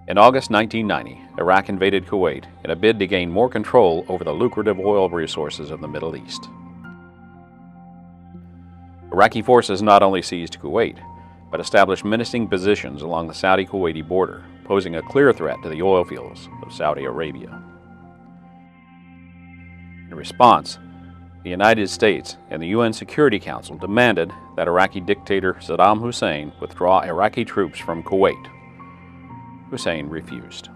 In August 1990, Iraq invaded Kuwait in a bid to gain more control over the lucrative oil resources of the Middle East. Iraqi forces not only seized Kuwait, but established menacing positions along the Saudi-Kuwaiti border, posing a clear threat to the oil fields of Saudi Arabia. In response, the United States and the UN Security Council demanded that Iraqi dictator Saddam Hussein withdraw Iraqi troops from Kuwait. Hussein refused.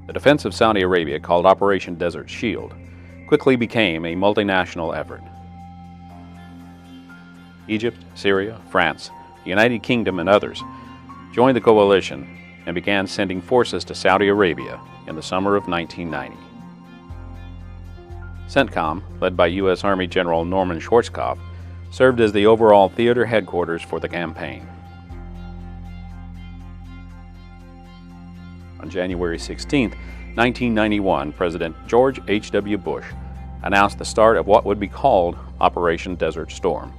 The defense of Saudi Arabia, called Operation Desert Shield, quickly became a multinational effort. Egypt, Syria, France, the United Kingdom, and others joined the coalition and began sending forces to Saudi Arabia in the summer of 1990. CENTCOM, led by U.S. Army General Norman Schwarzkopf, served as the overall theater headquarters for the campaign. On January 16, 1991, President George H.W. Bush announced the start of what would be called Operation Desert Storm,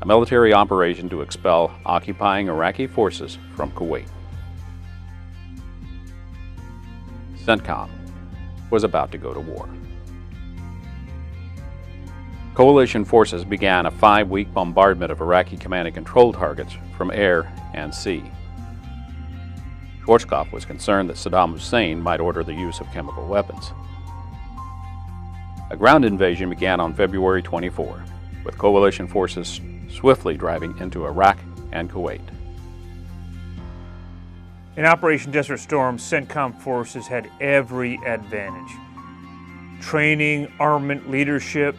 a military operation to expel occupying Iraqi forces from Kuwait. CENTCOM was about to go to war. Coalition forces began a 5-week bombardment of Iraqi command and control targets from air and sea. Schwarzkopf was concerned that Saddam Hussein might order the use of chemical weapons. A ground invasion began on February 24, with coalition forces swiftly driving into Iraq and Kuwait. In Operation Desert Storm, CENTCOM forces had every advantage. Training, armament, leadership.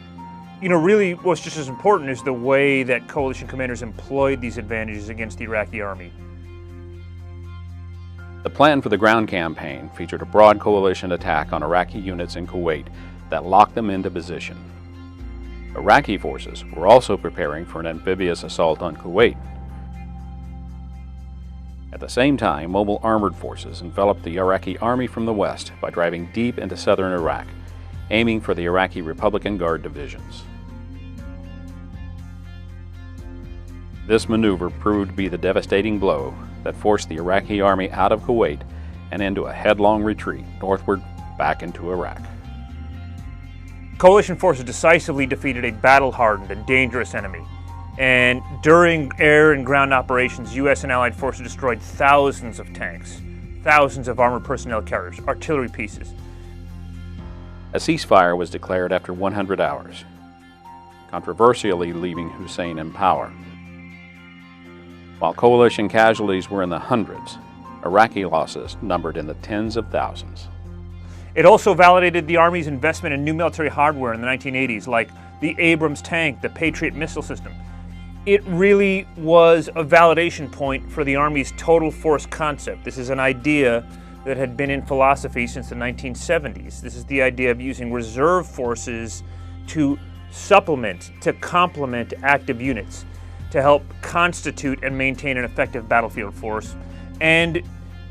Really what's just as important is the way that coalition commanders employed these advantages against the Iraqi army. The plan for the ground campaign featured a broad coalition attack on Iraqi units in Kuwait that locked them into position. Iraqi forces were also preparing for an amphibious assault on Kuwait. At the same time, mobile armored forces enveloped the Iraqi army from the west by driving deep into southern Iraq, aiming for the Iraqi Republican Guard divisions. This maneuver proved to be the devastating blow that forced the Iraqi army out of Kuwait and into a headlong retreat northward back into Iraq. Coalition forces decisively defeated a battle-hardened and dangerous enemy. And during air and ground operations, U.S. and Allied forces destroyed thousands of tanks, thousands of armored personnel carriers, artillery pieces. A ceasefire was declared after 100 hours, controversially leaving Hussein in power. While coalition casualties were in the hundreds, Iraqi losses numbered in the tens of thousands. It also validated the Army's investment in new military hardware in the 1980s, like the Abrams tank, the Patriot missile system. It really was a validation point for the Army's total force concept. This is an idea that had been in philosophy since the 1970s. This is the idea of using reserve forces to supplement, to complement active units, to help constitute and maintain an effective battlefield force. And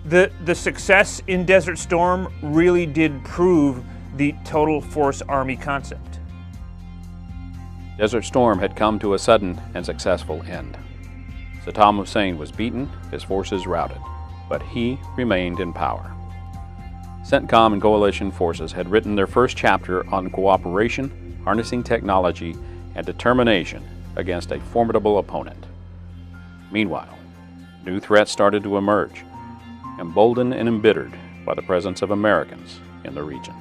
the success in Desert Storm really did prove the total force army concept. Desert Storm had come to a sudden and successful end. Saddam Hussein was beaten, his forces routed, but he remained in power. CENTCOM and coalition forces had written their first chapter on cooperation, harnessing technology, and determination against a formidable opponent. Meanwhile, new threats started to emerge, emboldened and embittered by the presence of Americans in the region.